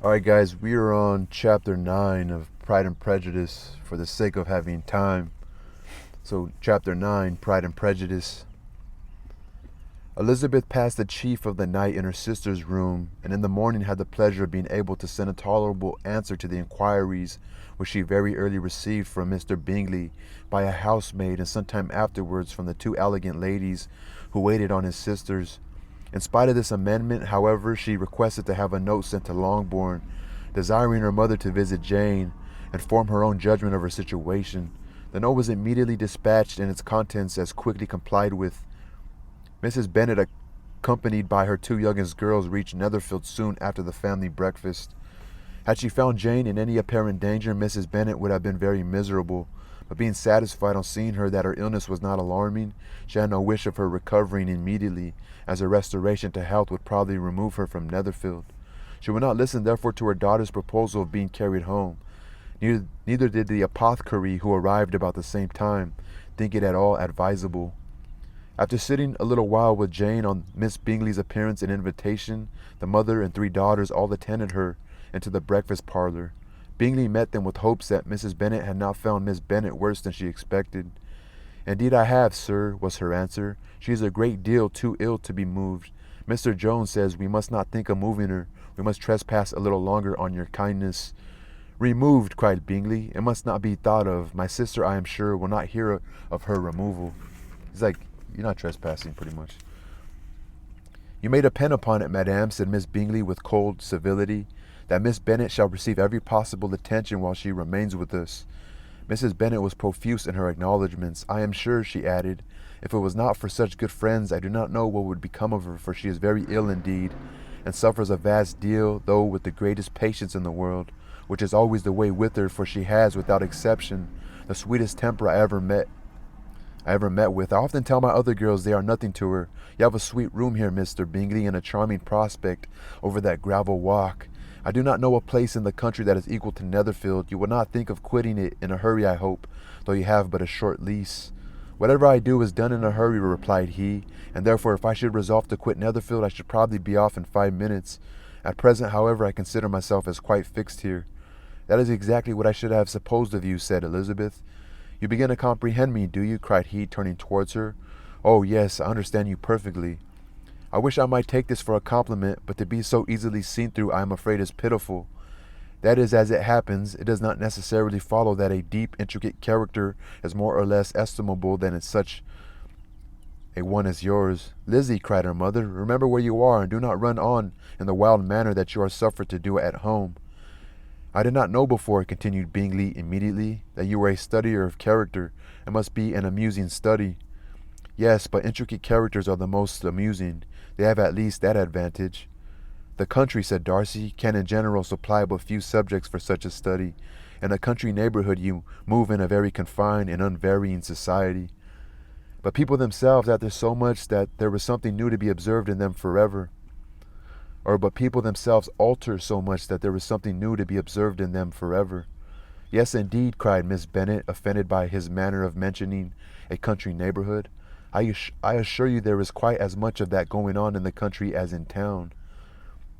Alright, guys, we are on chapter 9 of Pride and Prejudice for the sake of having time. So, chapter 9, Pride and Prejudice. Elizabeth passed the chief of the night in her sister's room, and in the morning had the pleasure of being able to send a tolerable answer to the inquiries which she very early received from Mr. Bingley by a housemaid, and some time afterwards from the two elegant ladies who waited on his sisters. In spite of this amendment, however, she requested to have a note sent to Longbourn, desiring her mother to visit Jane and form her own judgment of her situation. The note was immediately dispatched, and its contents as quickly complied with. Mrs. Bennet, accompanied by her two youngest girls, reached Netherfield soon after the family breakfast. Had she found Jane in any apparent danger, Mrs. Bennet would have been very miserable, but being satisfied on seeing her that her illness was not alarming, she had no wish of her recovering immediately, as a restoration to health would probably remove her from Netherfield. She would not listen therefore to her daughter's proposal of being carried home. Neither did the apothecary, who arrived about the same time, think it at all advisable. After sitting a little while with Jane on Miss Bingley's appearance and invitation, the mother and three daughters all attended her into the breakfast parlour. Bingley met them with hopes that Mrs. Bennet had not found Miss Bennet worse than she expected. "Indeed I have, sir," was her answer. "She is a great deal too ill to be moved. Mr. Jones says we must not think of moving her. We must trespass a little longer on your kindness." "Removed!" cried Bingley. "It must not be thought of. My sister, I am sure, will not hear of her removal." He's like, "You're not trespassing," pretty much. "You may depend upon it, madame," said Miss Bingley with cold civility, "that Miss Bennet shall receive every possible attention while she remains with us." Mrs. Bennet was profuse in her acknowledgments. "I am sure," she added, "if it was not for such good friends, I do not know what would become of her, for she is very ill indeed, and suffers a vast deal, though with the greatest patience in the world, which is always the way with her, for she has, without exception, the sweetest temper I ever met with. I often tell my other girls they are nothing to her. You have a sweet room here, Mr. Bingley, and a charming prospect over that gravel walk. I do not know a place in the country that is equal to Netherfield. You will not think of quitting it in a hurry, I hope, though you have but a short lease." "Whatever I do is done in a hurry," replied he, "and therefore if I should resolve to quit Netherfield, I should probably be off in 5 minutes. At present, however, I consider myself as quite fixed here." "That is exactly what I should have supposed of you," said Elizabeth. "You begin to comprehend me, do you?" cried he, turning towards her. "Oh, yes, I understand you perfectly." "I wish I might take this for a compliment, but to be so easily seen through I am afraid is pitiful. That is as it happens. It does not necessarily follow that a deep, intricate character is more or less estimable than such a one as yours." "Lizzie," cried her mother, "remember where you are, and do not run on in the wild manner that you are suffered to do at home." "I did not know before," continued Bingley immediately, "that you were a studier of character. It must be an amusing study." "Yes, but intricate characters are the most amusing. They have at least that advantage." "The country," said Darcy, "can in general supply but few subjects for such a study. In a country neighbourhood you move in a very confined and unvarying society. But people themselves alter so much that there is something new to be observed in them forever. But people themselves alter so much that there is something new to be observed in them forever." "Yes, indeed," cried Miss Bennet, offended by his manner of mentioning a country neighbourhood. I assure you there is quite as much of that going on in the country as in town."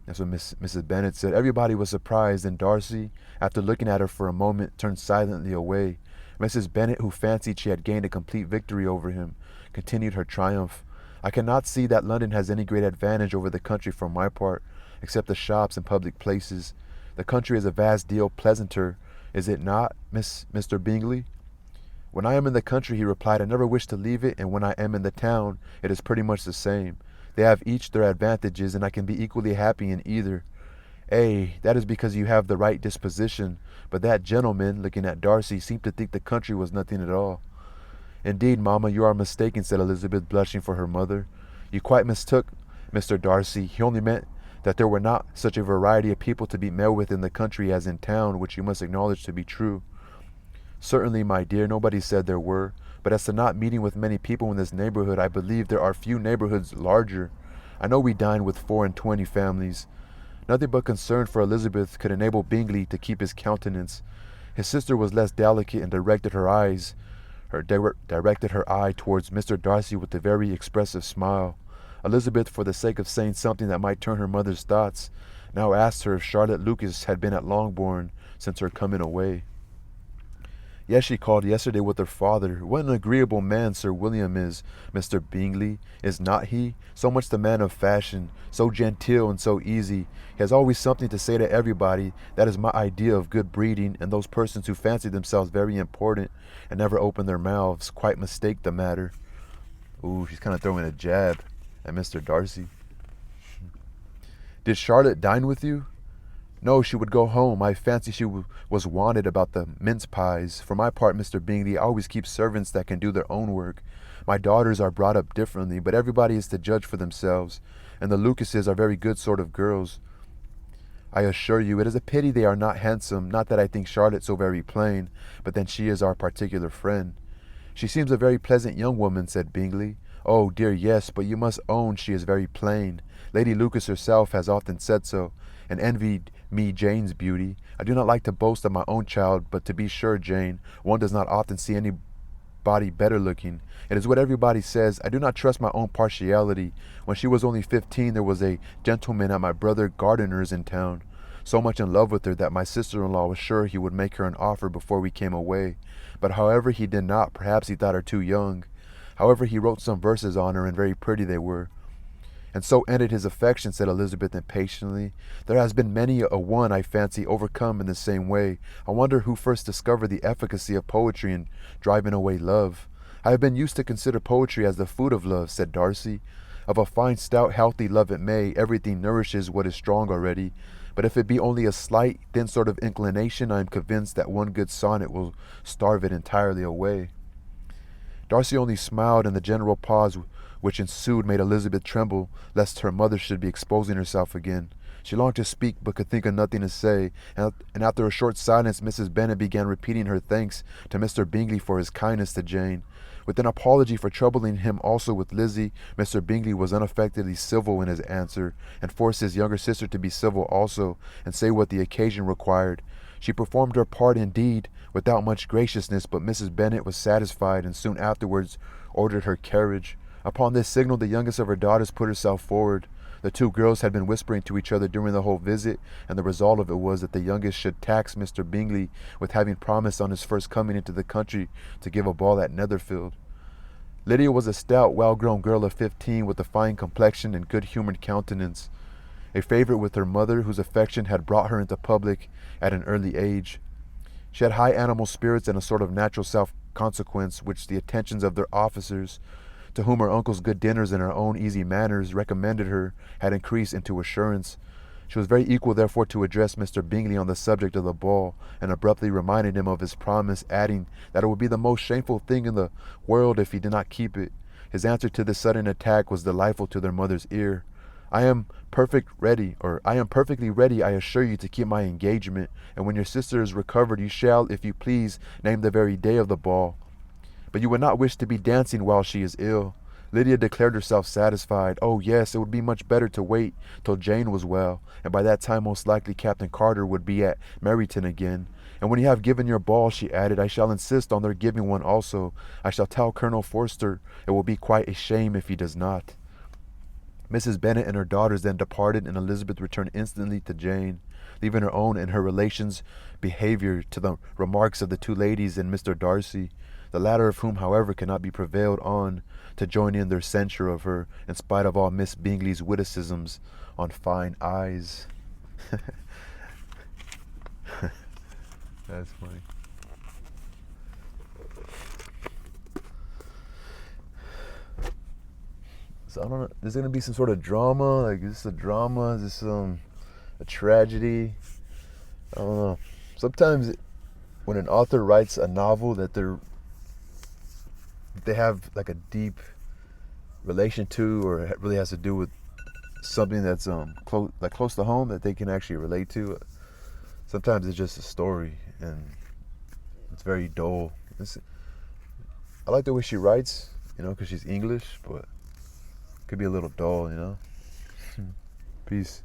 That's what Mrs. Bennet said. Everybody was surprised, and Darcy, after looking at her for a moment, turned silently away. Mrs. Bennet, who fancied she had gained a complete victory over him, continued her triumph. "I cannot see that London has any great advantage over the country for my part, except the shops and public places. The country is a vast deal pleasanter, is it not, Mr. Bingley?" "When I am in the country," he replied, "I never wish to leave it, and when I am in the town, it is pretty much the same. They have each their advantages, and I can be equally happy in either." That is because you have the right disposition, but that gentleman," looking at Darcy, "seemed to think the country was nothing at all." "Indeed, mamma, you are mistaken," said Elizabeth, blushing for her mother. "You quite mistook Mr. Darcy. He only meant that there were not such a variety of people to be met with in the country as in town, which you must acknowledge to be true." "Certainly, my dear, nobody said there were. But as to not meeting with many people in this neighbourhood, I believe there are few neighbourhoods larger. I know we dine with 4 and 20 families." Nothing but concern for Elizabeth could enable Bingley to keep his countenance. His sister was less delicate, and directed her eye towards Mr. Darcy with a very expressive smile. Elizabeth, for the sake of saying something that might turn her mother's thoughts, now asked her if Charlotte Lucas had been at Longbourn since her coming away. Yes, she called yesterday with her father. What an agreeable man Sir William is, Mr. Bingley, is not he? So much the man of fashion, so genteel and so easy. He has always something to say to everybody. That is my idea of good breeding, and those persons who fancy themselves very important and never open their mouths quite mistake the matter. Ooh, she's kind of throwing a jab at Mr. Darcy. Did Charlotte dine with you? No, she would go home. I fancy she was wanted about the mince pies. For my part, Mr. Bingley, I always keep servants that can do their own work. My daughters are brought up differently, but everybody is to judge for themselves, and the Lucases are very good sort of girls. I assure you, it is a pity they are not handsome, not that I think Charlotte so very plain, but then she is our particular friend. She seems a very pleasant young woman, said Bingley. Oh, dear, yes, but you must own she is very plain. Lady Lucas herself has often said so, and envied me Jane's beauty. I do not like to boast of my own child, but to be sure, Jane, one does not often see anybody better looking. It is what everybody says. I do not trust my own partiality. When she was only 15, there was a gentleman at my brother Gardiner's in town, so much in love with her that my sister-in-law was sure he would make her an offer before we came away. But however he did not, perhaps he thought her too young. However, he wrote some verses on her, and very pretty they were. And so ended his affection, said Elizabeth impatiently. There has been many a one, I fancy, overcome in the same way. I wonder who first discovered the efficacy of poetry in driving away love. I have been used to consider poetry as the food of love, said Darcy. Of a fine, stout, healthy love it may, everything nourishes what is strong already. But if it be only a slight, thin sort of inclination, I am convinced that one good sonnet will starve it entirely away. Darcy only smiled, and the general pause which ensued made Elizabeth tremble, lest her mother should be exposing herself again. She longed to speak, but could think of nothing to say, and after a short silence Mrs. Bennet began repeating her thanks to Mr. Bingley for his kindness to Jane. With an apology for troubling him also with Lizzie, Mr. Bingley was unaffectedly civil in his answer, and forced his younger sister to be civil also, and say what the occasion required. She performed her part indeed, without much graciousness, but Mrs. Bennet was satisfied, and soon afterwards ordered her carriage. Upon this signal, the youngest of her daughters put herself forward. The two girls had been whispering to each other during the whole visit, and the result of it was that the youngest should tax Mr. Bingley with having promised on his first coming into the country to give a ball at Netherfield. Lydia was a stout, well-grown girl of 15, with a fine complexion and good-humored countenance, a favorite with her mother, whose affection had brought her into public at an early age. She had high animal spirits and a sort of natural self-consequence, which the attentions of their officers, to whom her uncle's good dinners and her own easy manners recommended her, had increased into assurance. She was very equal, therefore, to address Mr. Bingley on the subject of the ball, and abruptly reminded him of his promise, adding that it would be the most shameful thing in the world if he did not keep it. His answer to this sudden attack was delightful to their mother's ear. I am perfectly ready, I assure you, to keep my engagement, and when your sister is recovered, you shall, if you please, name the very day of the ball. But you would not wish to be dancing while she is ill. Lydia declared herself satisfied. Oh, yes, it would be much better to wait till Jane was well, and by that time most likely Captain Carter would be at Meryton again. And when you have given your ball, she added, I shall insist on their giving one also. I shall tell Colonel Forster it will be quite a shame if he does not. Mrs. Bennet and her daughters then departed, and Elizabeth returned instantly to Jane, leaving her own and her relations' behavior to the remarks of the two ladies and Mr. Darcy, the latter of whom, however, could not be prevailed on to join in their censure of her, in spite of all Miss Bingley's witticisms on fine eyes. That's funny. So I don't know, there's gonna be some sort of drama, like is this a drama, is this a tragedy? I don't know. Sometimes when an author writes a novel that they have like a deep relation to, or it really has to do with something that's close to home that they can actually relate to. Sometimes it's just a story and it's very dull. I like the way she writes, because she's English, but it could be a little dull, Peace.